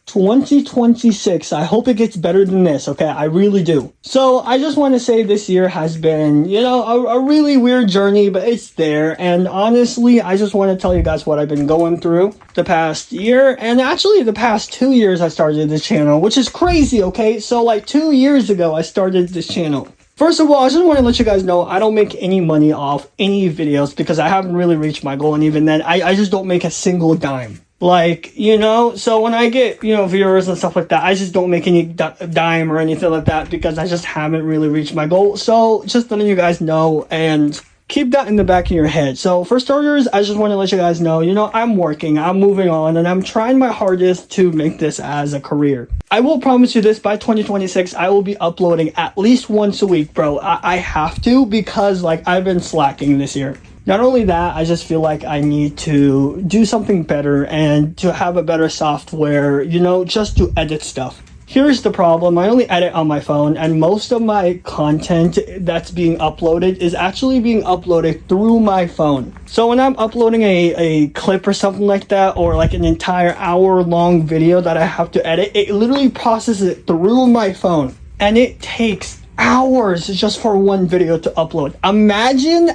2026. I hope it gets better than this, okay? I really do. So I just want to say this year has been, a really weird journey, but it's there. And honestly, I just want to tell you guys what I've been going through the past year. And actually, the past 2 years I started this channel, which is crazy, okay? So like 2 years ago, I started this channel. First of all, I just want to let you guys know I don't make any money off any videos because I haven't really reached my goal. And even then, I just don't make a single dime. Like, so when I get, viewers and stuff like that, I just don't make any dime or anything like that because I just haven't really reached my goal. So just letting you guys know and keep that in the back of your head. So for starters, I just want to let you guys know, I'm working, I'm moving on, and I'm trying my hardest to make this as a career. I will promise you this, by 2026, I will be uploading at least once a week, bro. I have to because, I've been slacking this year. Not only that, I just feel like I need to do something better and to have a better software, just to edit stuff. Here's the problem. I only edit on my phone, and most of my content that's being uploaded is actually being uploaded through my phone. So when I'm uploading a clip or something like that, or like an entire hour-long video that I have to edit, it literally processes it through my phone. And it takes hours just for one video to upload. Imagine.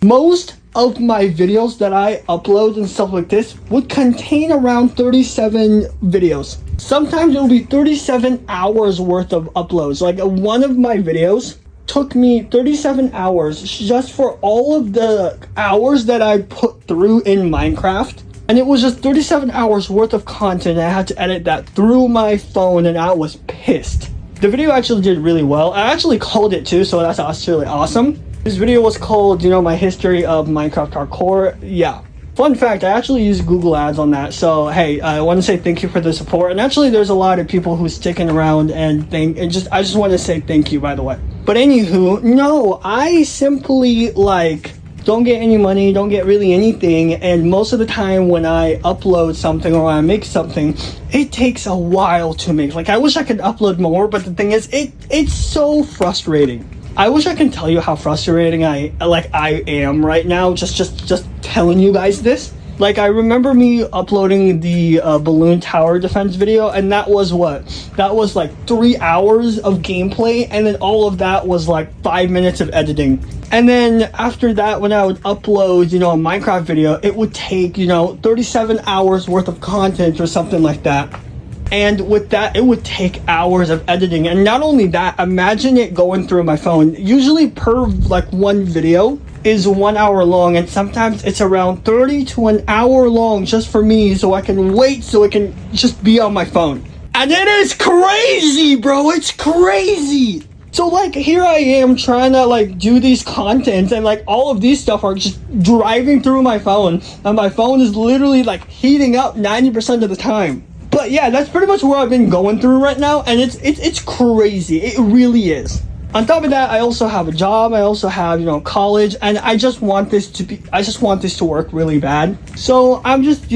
Most of my videos that I upload and stuff like this would contain around 37 videos. Sometimes it will be 37 hours worth of uploads. Like one of my videos took me 37 hours just for all of the hours that I put through in Minecraft. And it was just 37 hours worth of content. I had to edit that through my phone and I was pissed. The video actually did really well. I actually called it too, so that's really awesome. This video was called, my history of Minecraft hardcore. Yeah. Fun fact, I actually used Google Ads on that. So, hey, I want to say thank you for the support. And actually, there's a lot of people who's sticking around and I just want to say thank you, by the way. But anywho, no, I simply, don't get any money, don't get really anything, and most of the time when I upload something or I make something, it takes a while to make. I wish I could upload more, but the thing is, it's so frustrating. I wish I could tell you how frustrating I am right now, just telling you guys this. I remember me uploading the balloon tower defense video, and that was what? That was 3 hours of gameplay, and then all of that was 5 minutes of editing. And then after that, when I would upload, a Minecraft video, it would take, 37 hours worth of content or something like that. And with that, it would take hours of editing. And not only that, imagine it going through my phone. Usually per one video is 1 hour long, and sometimes it's around 30 to an hour long just for me, so I can wait, so it can just be on my phone. And it is crazy, bro. It's crazy. So here I am trying to do these contents, and all of these stuff are just driving through my phone, and my phone is literally heating up 90% of the time. But yeah, that's pretty much what I've been going through right now, and it's crazy. It really is. On top of that, I also have a job. I also have, college, and I just want this to work really bad. So I'm just,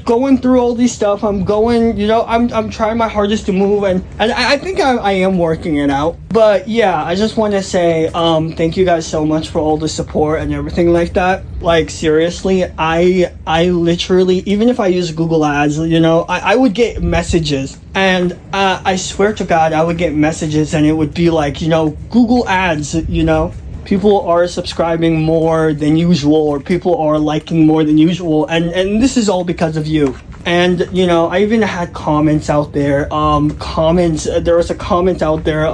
going through all these stuff. I'm going, I'm trying my hardest to move, and I think I am working it out. But yeah, I just want to say thank you guys so much for all the support and everything like that. Seriously, I literally, even if I use Google Ads, I would get messages, and I swear to God, I would get messages, and it would be Google Ads, people are subscribing more than usual, or people are liking more than usual, and this is all because of you. And I even had comments out there. There was a comment out there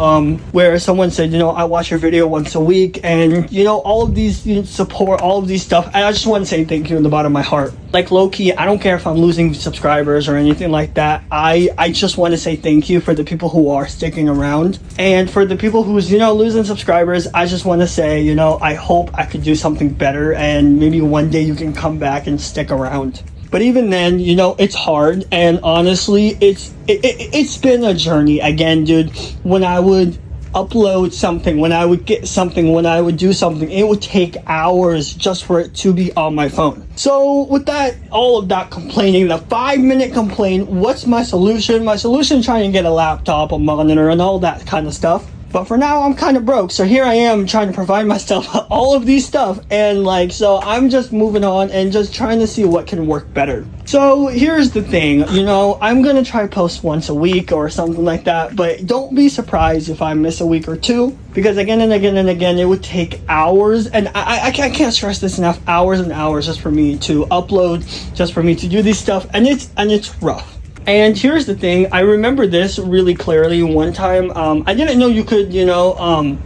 where someone said, I watch your video once a week, and all of these support, all of these stuff. And I just want to say thank you in the bottom of my heart. Low-key, I don't care if I'm losing subscribers or anything like that. I just want to say thank you for the people who are sticking around, and for the people who's losing subscribers. I just want to say, I hope I could do something better, and maybe one day you can come back and stick around. But even then, it's hard, and honestly, it's been a journey. Again, dude, when I would upload something, when I would get something, when I would do something, it would take hours just for it to be on my phone. So with that, all of that complaining, the 5-minute complaint, what's my solution? My solution is trying to get a laptop, a monitor, and all that kind of stuff. But for now, I'm kind of broke, so here I am trying to provide myself all of these stuff, and so I'm just moving on and just trying to see what can work better. So here's the thing, you know, I'm gonna try post once a week or something like that, but don't be surprised if I miss a week or two, because again and again and again, it would take hours, and I can't stress this enough, hours and hours just for me to upload, just for me to do this stuff, and it's rough. And here's the thing, I remember this really clearly one time. I didn't know you could, you know,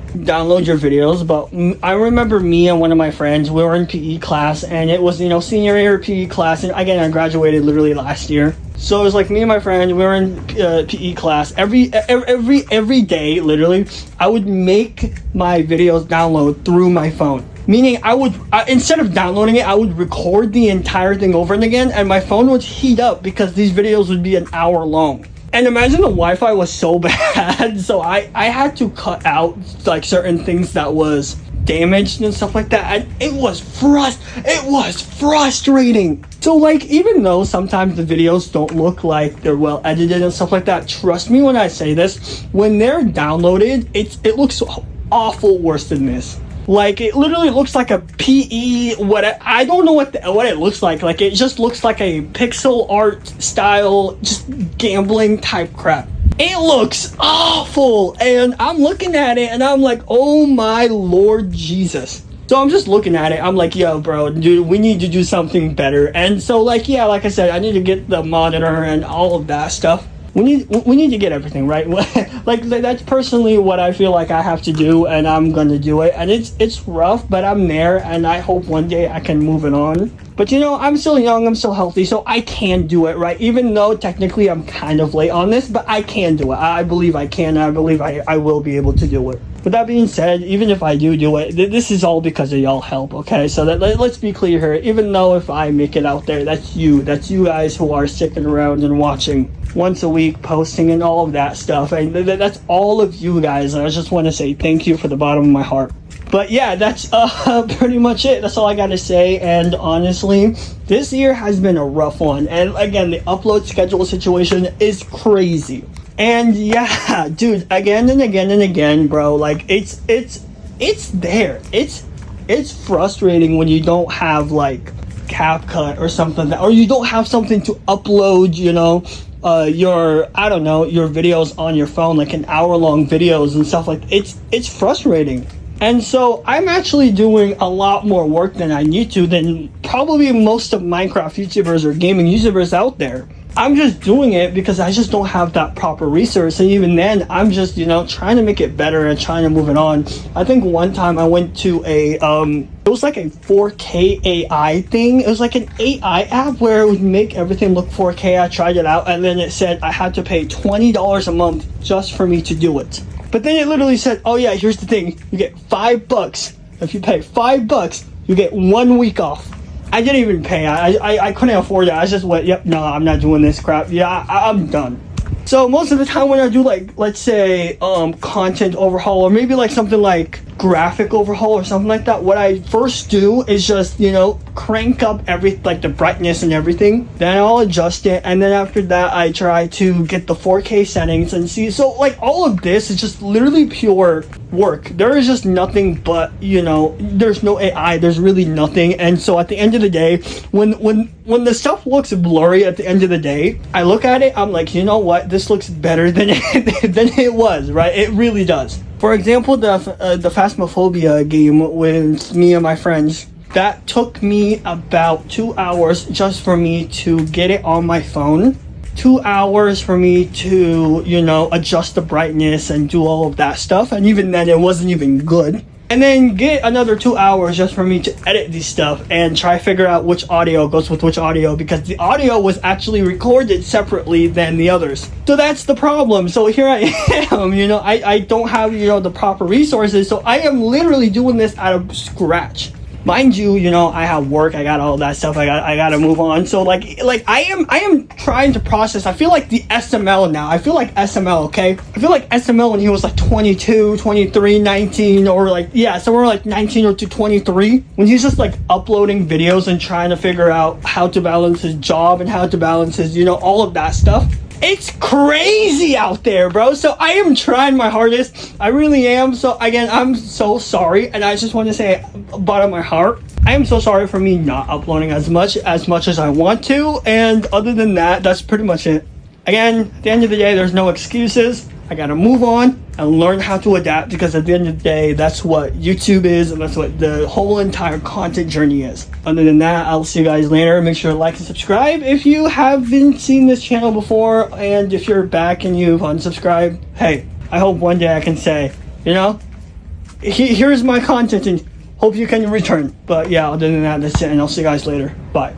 download your videos, but I remember me and one of my friends, we were in PE class, and it was, you know, senior year PE class, and again, I graduated literally last year. So it was like me and my friend, we were in PE class. Every day, literally, I would make my videos download through my phone. Meaning I would, instead of downloading it, I would record the entire thing over and again, and my phone would heat up because these videos would be an hour long. And imagine the Wi-Fi was so bad, so I had to cut out like certain things that was damaged and stuff like that, and it was frustrating. So like, even though sometimes the videos don't look like they're well edited and stuff like that, trust me when I say this, when they're downloaded, it looks awful worse than this. Like, it literally looks like a PE, I don't know what it looks like. Like, it just looks like a pixel art style, just gambling type crap. It looks awful, and I'm looking at it, and I'm like, oh my Lord Jesus. So I'm just looking at it, I'm like, yo, bro, dude, we need to do something better. And so, like, yeah, like I said, I need to get the monitor and all of that stuff. We need to get everything right. like that's personally what I feel like I have to do, and I'm gonna do it. And it's rough, but I'm there, and I hope one day I can move it on. But you know, I'm still young, I'm still healthy, so I can do it, right? Even though technically I'm kind of late on this, but I can do it. I believe I can. I believe I will be able to do it. With that being said, even if I do it, this is all because of y'all help, okay? So let's be clear here. Even though if I make it out there, that's you guys who are sticking around and watching once a week, posting and all of that stuff. And that's all of you guys. And I just want to say thank you from the bottom of my heart. But yeah, that's pretty much it. That's all I gotta say. And honestly, this year has been a rough one. And again, the upload schedule situation is crazy. And yeah, dude, again and again and again, bro, like it's there. It's frustrating when you don't have like CapCut or something, or you don't have something to upload, you know, your videos on your phone, like an hour-long videos and stuff like that. It's frustrating. And so I'm actually doing a lot more work than I need to than probably most of Minecraft YouTubers or gaming YouTubers out there. I'm just doing it because I just don't have that proper resource, and even then I'm just, you know, trying to make it better and trying to move it on. I think one time I went to it was like a 4K AI thing. It was like an AI app where it would make everything look 4K. I tried it out, and then it said I had to pay $20 a month just for me to do it. But then it literally said, oh yeah, here's the thing, you get $5. If you pay $5, you get 1 week off. I didn't even pay. I couldn't afford it. I just went, yep, no, I'm not doing this crap. Yeah, I'm done. So most of the time when I do, like, let's say content overhaul, or maybe like something like graphic overhaul or something like that, what I first do is just, you know, crank up like the brightness and everything. Then I'll adjust it, and then after that I try to get the 4K settings and see. So like all of this is just literally pure work. There is just nothing but, you know, there's no AI, there's really nothing. And so at the end of the day, when the stuff looks blurry at the end of the day, I look at it, I'm like, you know what, this looks better than it was, right? It really does. For example, the Phasmophobia game with me and my friends, that took me about 2 hours just for me to get it on my phone. 2 hours for me to, you know, adjust the brightness and do all of that stuff, and even then it wasn't even good. And then get another 2 hours just for me to edit this stuff and try to figure out which audio goes with which audio, because the audio was actually recorded separately than the others. So that's the problem. So here I am, you know, I don't have, you know, the proper resources, so I am literally doing this out of scratch. Mind you, you know, I have work, I got all that stuff, I gotta move on. So like I am trying to process. I feel like the SML now. I feel like SML, okay? I feel like SML when he was like 22, 23, 19, or like, yeah, somewhere like 19 or to 23, when he's just like uploading videos and trying to figure out how to balance his job and how to balance his, you know, all of that stuff. It's crazy out there, bro. So I am trying my hardest. I really am. So again, I'm so sorry. And I just want to say, bottom of my heart, I am so sorry for me not uploading as much as I want to, and other than that, that's pretty much it. Again, at the end of the day, there's no excuses. I gotta move on and learn how to adapt, because at the end of the day, that's what YouTube is, and that's what the whole entire content journey is. Other than that, I'll see you guys later. Make sure to like and subscribe if you haven't seen this channel before, and if you're back and you've unsubscribed, hey, I hope one day I can say, you know, here's my content, and hope you can return. But yeah, other than that, that's it, and I'll see you guys later. Bye.